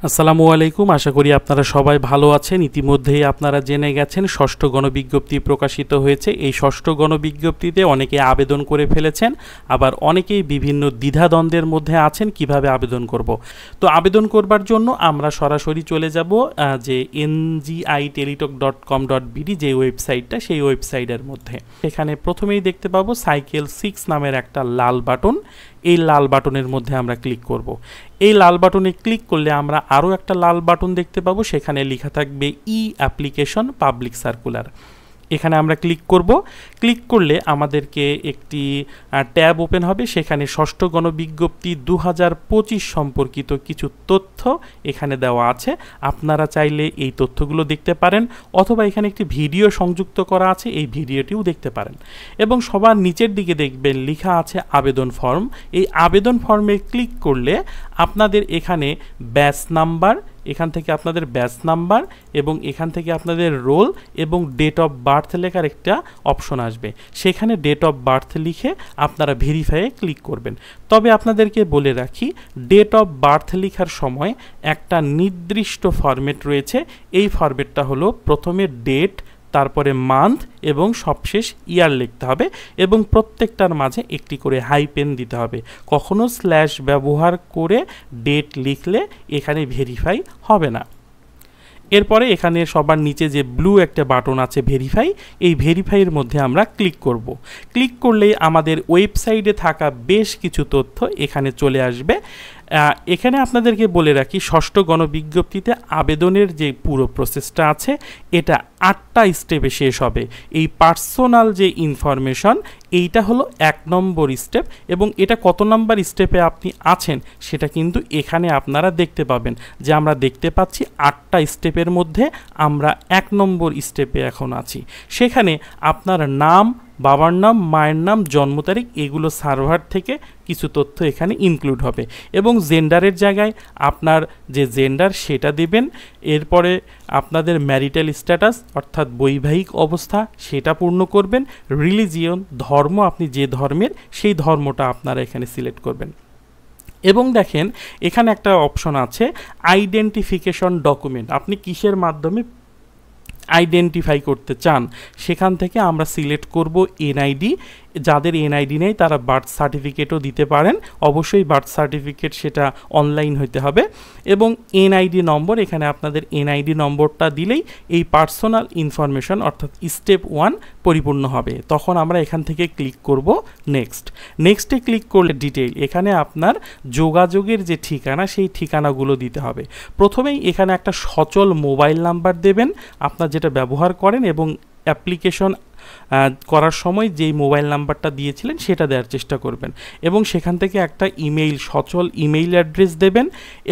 আসসালামু আলাইকুম। আশা করি আপনারা সবাই ভালো আছেন। ইতিমধ্যেই আপনারা জেনে গেছেন ষষ্ঠ গণবিজ্ঞপ্তি প্রকাশিত হয়েছে। এই ষষ্ঠ গণবিজ্ঞপ্তিতে অনেকে আবেদন করে ফেলেছেন, আবার অনেকেই বিভিন্ন দ্বিধাদ্বন্দ্বের মধ্যে আছেন কিভাবে আবেদন করব। তো আবেদন করবার জন্য আমরা সরাসরি চলে যাব যে ngitelitalk.com.bd যে ওয়েবসাইটটা, সেই ওয়েবসাইটের মধ্যে এখানে প্রথমেই দেখতে পাবো সাইকেল 6 নামের একটা লাল বাটন। এই লাল বাটনের মধ্যে আমরা ক্লিক করব। এই লাল বাটনে ক্লিক করলে আমরা আরও একটা লাল বাটন দেখতে পাবো, সেখানে লেখা থাকবে ই অ্যাপ্লিকেশন পাবলিক সার্কুলার। এখানে আমরা ক্লিক করব। ক্লিক করলে আমাদেরকে একটি ট্যাব ওপেন হবে, সেখানে ষষ্ঠ গণবিজ্ঞপ্তি 2025 সম্পর্কিত কিছু তথ্য এখানে দেওয়া আছে। আপনারা চাইলে এই তথ্যগুলো দেখতে পারেন, অথবা এখানে একটি ভিডিও সংযুক্ত করা আছে, এই ভিডিওটিও দেখতে পারেন। এবং সবার নিচের দিকে দেখবেন লেখা আছে আবেদন ফর্ম। এই আবেদন ফর্মে ক্লিক করলে আপনাদের এখানে ব্যাচ নাম্বার, এখান থেকে আপনাদের ব্যাচ নাম্বার এবং এখান থেকে আপনাদের রোল এবং ডেট অফ বার্থ লেখার একটা অপশন আসবে। সেখানে ডেট অফ বার্থ লিখে আপনারা ভেরিফাইয়ে ক্লিক করবেন। তবে আপনাদেরকে বলে রাখি, ডেট অফ বার্থ লেখার সময় একটা নির্দিষ্ট ফরম্যাট রয়েছে। এই ফরম্যাটটা হলো প্রথমে ডেট, তারপরে মান্থ এবং সবশেষ ইয়ার লিখতে হবে, এবং প্রত্যেকটার মাঝে একটি করে হাইপেন দিতে হবে। কখনো স্ল্যাশ ব্যবহার করে ডেট লিখলে এখানে ভেরিফাই হবে না। এরপরে এখানে সবার নিচে যে ব্লু একটা বাটন আছে ভেরিফাই, এই ভেরিফাইয়ের মধ্যে আমরা ক্লিক করব। ক্লিক করলেই আমাদের ওয়েবসাইটে থাকা বেশ কিছু তথ্য এখানে চলে আসবে। এখানে আপনাদেরকে বলে রাখি, ষষ্ঠ গণবিজ্ঞপ্তিতে আবেদনের যে পুরো প্রসেসটা আছে এটা 8টা স্টেপে শেষ হবে। এই পার্সোনাল যে ইনফরমেশন, এইটা হলো 1 নম্বর স্টেপ, এবং এটা কত নম্বর স্টেপে আপনি আছেন সেটা কিন্তু এখানে আপনারা দেখতে পাবেন। যে আমরা দেখতে পাচ্ছি 8টা স্টেপের মধ্যে আমরা 1 নম্বর স্টেপে এখন আছি। সেখানে আপনার নাম, বাবার নাম, মায়ের নাম, জন্ম তারিখ, এগুলো সার্ভার থেকে কিছু তথ্য এখানে ইনক্লুড হবে। এবং জেন্ডারের জায়গায় আপনার যে জেন্ডার সেটা দেবেন। এরপরে আপনাদের ম্যারিটাল স্ট্যাটাস অর্থাৎ বৈবাহিক অবস্থা সেটা পূর্ণ করবেন। রিলিজিয়ন, ধর্ম, আপনি যে ধর্মের সেই ধর্মটা আপনারা এখানে সিলেক্ট করবেন। এবং দেখেন এখানে একটা অপশন আছে আইডেন্টিফিকেশন ডকুমেন্ট, আপনি কিসের মাধ্যমে আইডেন্টিফাই করতে চান। সেখান থেকে আমরা সিলেক্ট করব এনআইডি। যাদের এনআইডি নেই তারা বার্থ সার্টিফিকেটও দিতে পারেন, অবশ্যই বার্থ সার্টিফিকেট সেটা অনলাইন হতে হবে। এবং এনআইডি নম্বর, এখানে আপনাদের এনআইডি নম্বরটা দিলেই এই পার্সোনাল ইনফরমেশন অর্থাৎ স্টেপ 1 পরিপূর্ণ হবে। তখন আমরা এখান থেকে ক্লিক করব নেক্সট। নেক্সটে ক্লিক করলে ডিটেইল, এখানে আপনার যোগাযোগের যে ঠিকানা সেই ঠিকানাগুলো দিতে হবে। প্রথমেই এখানে একটা সচল মোবাইল নাম্বার দেবেন আপনার যেটা ব্যবহার করেন, এবং অ্যাপ্লিকেশন করার সময় যেই মোবাইল নাম্বারটা দিয়েছিলেন সেটা দেওয়ার চেষ্টা করবেন। এবং সেখান থেকে একটা ইমেইল, সচল ইমেইল অ্যাড্রেস দেবেন।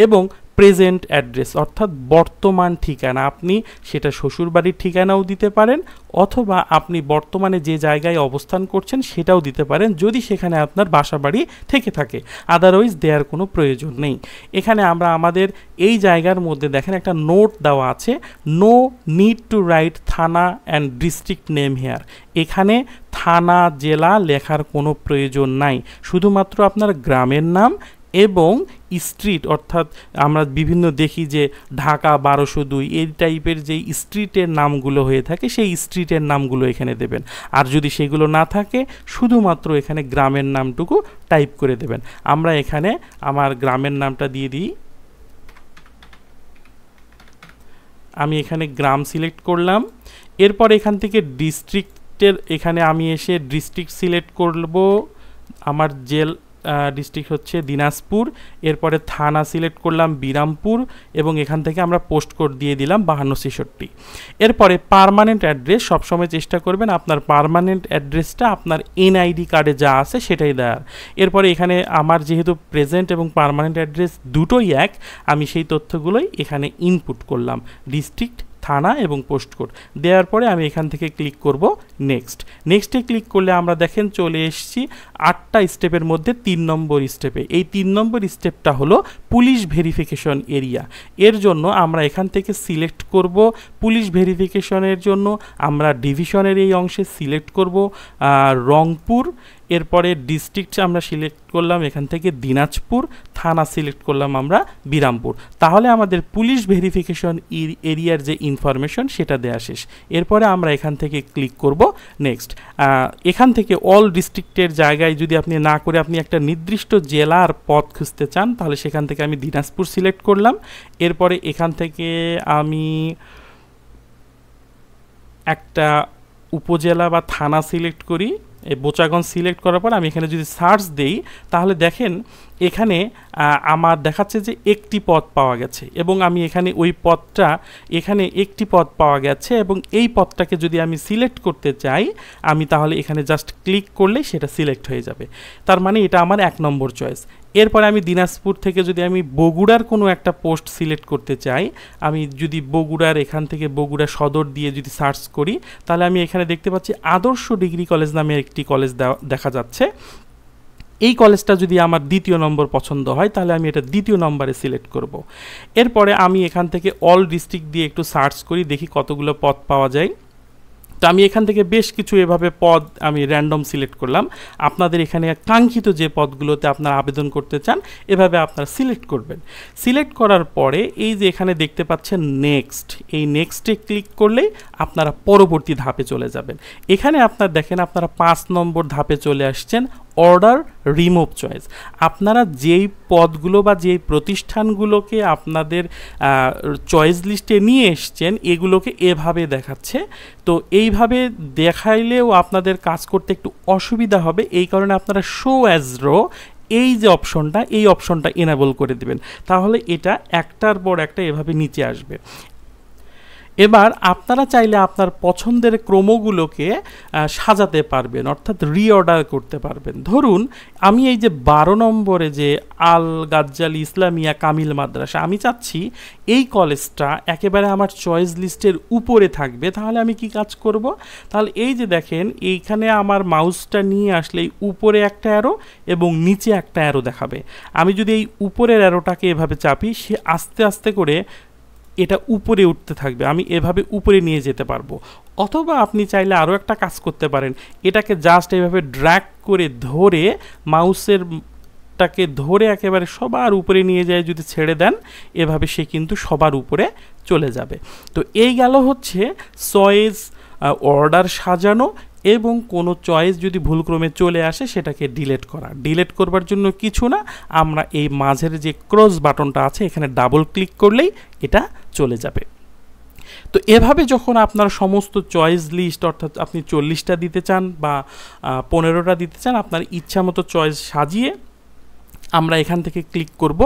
এবং প্রেজেন্ট অ্যাড্রেস অর্থাৎ বর্তমান ঠিকানা, আপনি সেটা শ্বশুরবাড়ির ঠিকানাও দিতে পারেন, অথবা আপনি বর্তমানে যে জায়গায় অবস্থান করছেন সেটাও দিতে পারেন যদি সেখানে আপনার বাসাবাড়ি থেকে থাকে। আদারওয়াইজ দেওয়ার কোনো প্রয়োজন নেই। এখানে আমরা আমাদের এই জায়গার মধ্যে দেখেন একটা নোট দেওয়া আছে, নো নিড টু রাইট থানা অ্যান্ড ডিস্ট্রিক্ট নেম হেয়ার। এখানে থানা, জেলা লেখার কোনো প্রয়োজন নাই, শুধুমাত্র আপনার গ্রামের নাম এবং স্ট্রিট, অর্থাৎ আমরা বিভিন্ন দেখি যে ঢাকা 1202 এই টাইপের যে স্ট্রিটের নামগুলো হয়ে থাকে সেই স্ট্রিটের নামগুলো এখানে দেবেন। আর যদি সেগুলো না থাকে শুধুমাত্র এখানে গ্রামের নামটুকু টাইপ করে দেবেন। আমরা এখানে আমার গ্রামের নামটা দিয়ে দিই। আমি এখানে গ্রাম সিলেক্ট করলাম। এরপর এখান থেকে ডিস্ট্রিক্টের এখানে আমি এসে ডিস্ট্রিক্ট সিলেক্ট করব। আমার জেল ডিস্ট্রিক্ট হচ্ছে দিনাজপুর। এরপরে থানা সিলেক্ট করলাম বিরামপুর, এবং এখান থেকে আমরা পোস্ট কোড দিয়ে দিলাম 5263। এরপরে পার্মানেন্ট অ্যাড্রেস, সবসময় চেষ্টা করবেন আপনার পার্মানেন্ট অ্যাড্রেসটা আপনার এনআইডি কার্ডে যা আছে সেটাই দেওয়ার। এরপরে এখানে আমার যেহেতু প্রেজেন্ট এবং পার্মানেন্ট অ্যাড্রেস দুটোই এক, আমি সেই তথ্যগুলোই এখানে ইনপুট করলাম, ডিস্ট্রিক্ট, থানা এবং পোস্ট কোড দেওয়ার পরে আমি এখান থেকে ক্লিক করব নেক্সট। নেক্সটে ক্লিক করলে আমরা দেখেন চলে এসেছি 8টা স্টেপের মধ্যে 3 নম্বর স্টেপে। এই 3 নম্বর স্টেপটা হলো পুলিশ ভেরিফিকেশন এরিয়া। এর জন্য আমরা এখান থেকে সিলেক্ট করব পুলিশ ভেরিফিকেশনের জন্য আমরা ডিভিশনের এই অংশে সিলেক্ট করব রংপুর। এরপরে ডিস্ট্রিক্ট আমরা সিলেক্ট করলাম এখান থেকে দিনাজপুর, থানা সিলেক্ট করলাম আমরা বিরামপুর। তাহলে আমাদের পুলিশ ভেরিফিকেশন এরিয়ার যে ইনফরমেশন সেটা দেয়া শেষ। এরপরে আমরা এখান থেকে ক্লিক করব নেক্সট। এখান থেকে অল ডিস্ট্রিক্টের জায়গায় যদি আপনি না করে আপনি একটা নির্দিষ্ট জেলার পদ খুঁজতে চান, তাহলে সেখান থেকে আমি দিনাজপুর সিলেক্ট করলাম। এরপরে এখান থেকে আমি একটা উপজেলা বা থানা সিলেক্ট করি। এই বোচাগঞ্জ সিলেক্ট করার পর আমি এখানে যদি সার্চ দেই, তাহলে দেখেন এখানে আমার দেখাচ্ছে যে একটি পদ পাওয়া গেছে, এবং আমি এখানে ওই পদটা, এখানে একটি পদ পাওয়া গেছে এবং এই পদটাকে যদি আমি সিলেক্ট করতে চাই, আমি তাহলে এখানে জাস্ট ক্লিক করলে সেটা সিলেক্ট হয়ে যাবে। তার মানে এটা আমার 1 নম্বর চয়েস। এরপরে আমি দিনাজপুর থেকে যদি আমি বগুড়ার কোনো একটা পোস্ট সিলেক্ট করতে চাই, আমি যদি বগুড়ার এখান থেকে বগুড়া সদর দিয়ে যদি সার্চ করি, তাহলে আমি এখানে দেখতে পাচ্ছি আদর্শ ডিগ্রি কলেজ নামে একটি কলেজ দেখা যাচ্ছে। এই কলেজটা যদি আমার 2য় নম্বর পছন্দ হয়, তাহলে আমি এটা 2য় নম্বরে সিলেক্ট করব। এরপরে আমি এখান থেকে অল ডিস্ট্রিক্ট দিয়ে একটু সার্চ করি, দেখি কতগুলো পদ পাওয়া যায়। তো আমি এখান থেকে বেশ কিছু এভাবে পদ আমি র্যান্ডম সিলেক্ট করলাম। আপনাদের এখানে কাঙ্ক্ষিত যে পদগুলোতে আপনারা আবেদন করতে চান, এভাবে আপনারা সিলেক্ট করবেন। সিলেক্ট করার পরে এই যে এখানে দেখতে পাচ্ছেন নেক্সট, এই নেক্সটে ক্লিক করলেই আপনারা পরবর্তী ধাপে চলে যাবেন। এখানে আপনারা দেখেন আপনারা 5 নম্বর ধাপে চলে আসছেন, অর্ডার রিমুভ চয়েস। আপনারা যেই পদগুলো বা যেই প্রতিষ্ঠানগুলোকে আপনাদের চয়েস লিস্টে নিয়ে এসছেন, এগুলোকে এভাবে দেখাচ্ছে। তো এইভাবে দেখাইলেও আপনাদের কাজ করতে একটু অসুবিধা হবে, এই কারণে আপনারা শো অ্যাজ রো এই যে অপশনটা, এই অপশনটা এনেবল করে দেবেন, তাহলে এটা একটার পর একটা এভাবে নিচে আসবে। এবার আপনারা চাইলে আপনার পছন্দের ক্রমগুলোকে সাজাতে পারবেন, অর্থাৎ রিঅর্ডার করতে পারবেন। ধরুন আমি এই যে 12 নম্বরে যে আল গাজ্জালি ইসলামিয়া কামিল মাদ্রাসা, আমি চাচ্ছি এই কলেজটা একেবারে আমার চয়েস লিস্টের উপরে থাকবে। তাহলে আমি কি কাজ করব? তাহলে এই যে দেখেন এইখানে আমার মাউসটা নিয়ে আসলে এই উপরে একটা অ্যারো এবং নিচে একটা অ্যারো দেখাবে। আমি যদি এই উপরের অ্যারোটাকে এভাবে চাপি, সে আস্তে আস্তে করে এটা উপরে উঠতে থাকবে, আমি এভাবে উপরে নিয়ে যেতে পারবো। অথবা আপনি চাইলে আরও একটা কাজ করতে পারেন, এটাকে জাস্ট এভাবে ড্র্যাগ করে ধরে মাউসেরটাকে ধরে একেবারে সবার উপরে নিয়ে যায়, যদি ছেড়ে দেন এভাবে সে কিন্তু সবার উপরে চলে যাবে। তো এই গেল হচ্ছে চয়েস অর্ডার সাজানো, এবং কোনো চয়েস যদি ভুলক্রমে চলে আসে সেটাকে ডিলিট করা। ডিলিট করবার জন্য কিছু না, আমরা এই মাঝের যে ক্রস বাটনটা আছে এখানে ডাবল ক্লিক করলেই এটা চলে যাবে। তো এভাবে যখন আপনার সমস্ত চয়েস লিস্ট, অর্থাৎ আপনি 40টা দিতে চান বা 15টা দিতে চান, আপনার ইচ্ছা মতো চয়েস সাজিয়ে আমরা এখান থেকে ক্লিক করব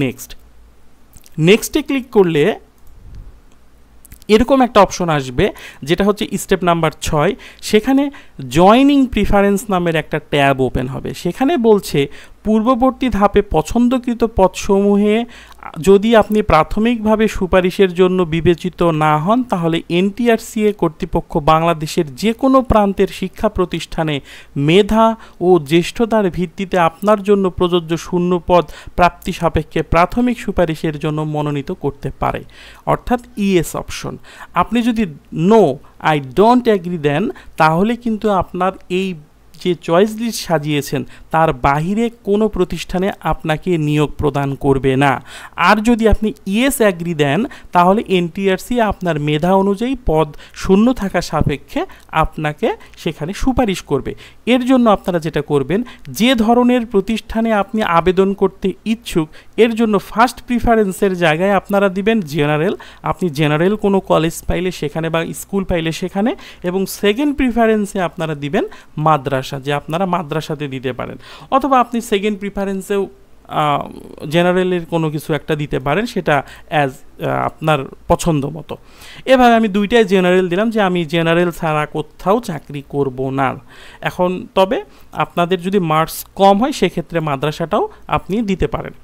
নেক্সট। নেক্সটে ক্লিক করলে এরকম একটা অপশন আসবে, যেটা হচ্ছে স্টেপ নাম্বার 6। সেখানে জয়নিং প্রিফারেন্স নামের একটা ট্যাব ওপেন হবে। সেখানে বলছে পূর্ববর্তী ধাপে পছন্দকৃত পদসমূহে যদি আপনি প্রাথমিকভাবে সুপারিশের জন্য বিবেচিত না হন, তাহলে এনটিআরসিএ কর্তৃপক্ষ বাংলাদেশের যে কোনো প্রান্তের শিক্ষা প্রতিষ্ঠানে মেধা ও জ্যেষ্ঠতার ভিত্তিতে আপনার জন্য প্রযোজ্য শূন্য পদ প্রাপ্তি সাপেক্ষে প্রাথমিক সুপারিশের জন্য মনোনীত করতে পারে, অর্থাৎ ইএস অপশন। আপনি যদি নো আই ডোন্ট অ্যাগ্রি দেন, তাহলে কিন্তু আপনার এই যে চয়েস লিস্ট সাজিয়েছেন তার বাহিরে কোনো প্রতিষ্ঠানে আপনাকে নিয়োগ প্রদান করবে না। আর যদি আপনি ইয়েস অ্যাগ্রি দেন, তাহলে এনটিআরসি আপনার মেধা অনুযায়ী পদ শূন্য থাকা সাপেক্ষে আপনাকে সেখানে সুপারিশ করবে। এর জন্য আপনারা যেটা করবেন, যে ধরনের প্রতিষ্ঠানে আপনি আবেদন করতে ইচ্ছুক, এর জন্য ফার্স্ট প্রিফারেন্সের জায়গায় আপনারা দিবেন জেনারেল। আপনি জেনারেল কোনো কলেজ পাইলে সেখানে বা স্কুল পাইলে সেখানে, এবং সেকেন্ড প্রিফারেন্সে আপনারা দিবেন মাদ্রাসা, যে আপনারা মাদ্রাসাতে দিতে পারেন। অথবা আপনি সেকেন্ড প্রিফারেন্সেও জেনারেলের কোনো কিছু একটা দিতে পারেন, সেটা অ্যাজ আপনার পছন্দ মতো। এভাবে আমি 2টাই জেনারেল দিলাম, যে আমি জেনারেল ছাড়া কোথাও চাকরি করব না। এখন তবে আপনাদের যদি মার্কস কম হয় সেক্ষেত্রে মাদ্রাসাটাও আপনি দিতে পারেন।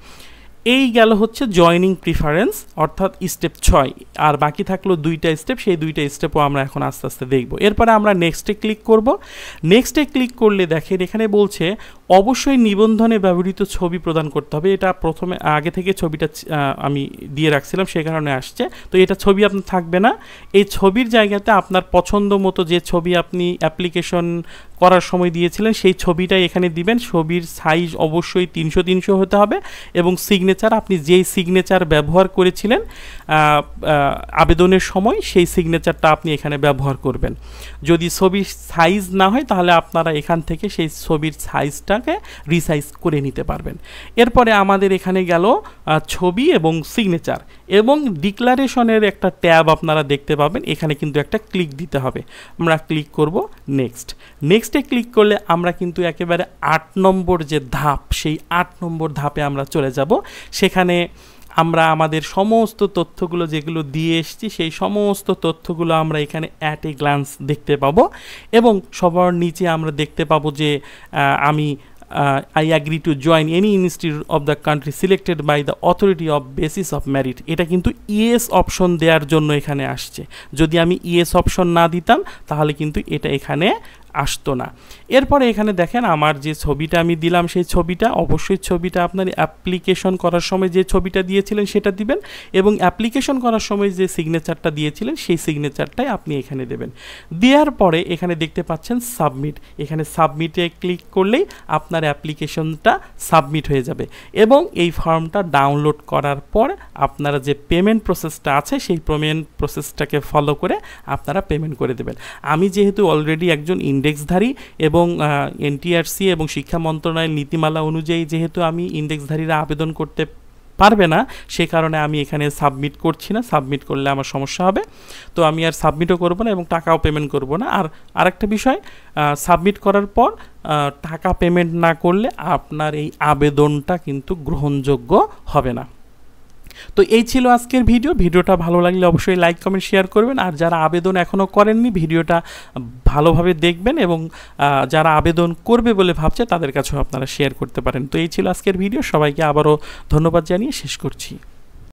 এই গেল হচ্ছে জয়নিং প্রিফারেন্স, অর্থাৎ স্টেপ 6। আর বাকি থাকলো 2টা স্টেপ, সেই 2টা স্টেপও আমরা এখন আস্তে আস্তে দেখব। এরপরে আমরা নেক্সটে ক্লিক করব। নেক্সটে ক্লিক করলে দেখেন এখানে বলছে অবশ্যই নিবন্ধনে ব্যবহৃত ছবি প্রদান করতে হবে। এটা প্রথমে আগে থেকে ছবিটা আমি দিয়ে রাখছিলাম, সে কারণে আসছে। তো এটা ছবি আপনার থাকবে না, এই ছবির জায়গাতে আপনার পছন্দ মতো যে ছবি আপনি অ্যাপ্লিকেশন করার সময় দিয়েছিলেন সেই ছবিটাই এখানে দিবেন। ছবির সাইজ অবশ্যই 300 হতে হবে এবং সিগনেচার আপনি যেই সিগনেচার ব্যবহার করেছিলেন আবেদনের সময় সেই সিগনেচারটা আপনি এখানে ব্যবহার করবেন। যদি ছবির সাইজ না হয় তাহলে আপনারা এখান থেকে সেই ছবির সাইজটাকে রিসাইজ করে নিতে পারবেন। এরপরে আমাদের এখানে গেল ছবি এবং সিগনেচার এবং ডিক্লারেশনের একটা ট্যাব আপনারা দেখতে পাবেন, এখানে কিন্তু একটা ক্লিক দিতে হবে। আমরা ক্লিক করব নেক্সটে ক্লিক করলে আমরা কিন্তু একেবারে 8 নম্বর যে ধাপ সেই 8 নম্বর ধাপে আমরা চলে যাব। সেখানে আমরা আমাদের সমস্ত তথ্যগুলো যেগুলো দিয়ে এসেছি সেই সমস্ত তথ্যগুলো আমরা এখানে অ্যাট এ গ্লান্স দেখতে পাবো এবং সবার নিচে আমরা দেখতে পাবো যে আমি I agree to join any institute of the country selected by the authority of basis of merit। এটা কিন্তু ইয়েস অপশন দেওয়ার জন্য এখানে আসছে। যদি আমি ইয়েস অপশন না দিতাম তাহলে কিন্তু এটা এখানে আসতো না। এরপরে এখানে দেখেন আমার যে ছবিটা আমি দিলাম সেই ছবিটা, অবশ্যই ছবিটা আপনার অ্যাপ্লিকেশন করার সময় যে ছবিটা দিয়েছিলেন সেটা দিবেন এবং অ্যাপ্লিকেশন করার সময় যে সিগনেচারটা দিয়েছিলেন সেই সিগনেচারটাই আপনি এখানে দেবেন। দেওয়ার পরে এখানে দেখতে পাচ্ছেন সাবমিট, এখানে সাবমিটে ক্লিক করলেই আপনার অ্যাপ্লিকেশনটা সাবমিট হয়ে যাবে এবং এই ফর্মটা ডাউনলোড করার পর আপনারা যে পেমেন্ট প্রসেসটা আছে সেই পেমেন্ট প্রসেসটাকে ফলো করে আপনারা পেমেন্ট করে দেবেন। আমি যেহেতু অলরেডি একজন ইন্ডেক্সধারী এবং এনটিআরসি এবং শিক্ষা মন্ত্রণালয়ের নীতিমালা অনুযায়ী যেহেতু আমি ইন্ডেক্সধারীরা আবেদন করতে পারবে না সে কারণে আমি এখানে সাবমিট করছি না, সাবমিট করলে আমার সমস্যা হবে। তো আমি আর সাবমিটও করব না এবং টাকাও পেমেন্ট করব না। আর আরেকটা বিষয়, সাবমিট করার পর টাকা পেমেন্ট না করলে আপনার এই আবেদনটা কিন্তু গ্রহণযোগ্য হবে না। তো এই ছিল আজকের ভিডিওটা ভালো লাগলে অবশ্যই লাইক কমেন্ট শেয়ার করবেন আর যারা আবেদন এখনও করেননি ভিডিওটা ভালোভাবে দেখবেন এবং যারা আবেদন করবে বলে ভাবছে তাদের কাছেও আপনারা শেয়ার করতে পারেন। তো এই ছিল আজকের ভিডিও, সবাইকে আবারও ধন্যবাদ জানিয়ে শেষ করছি।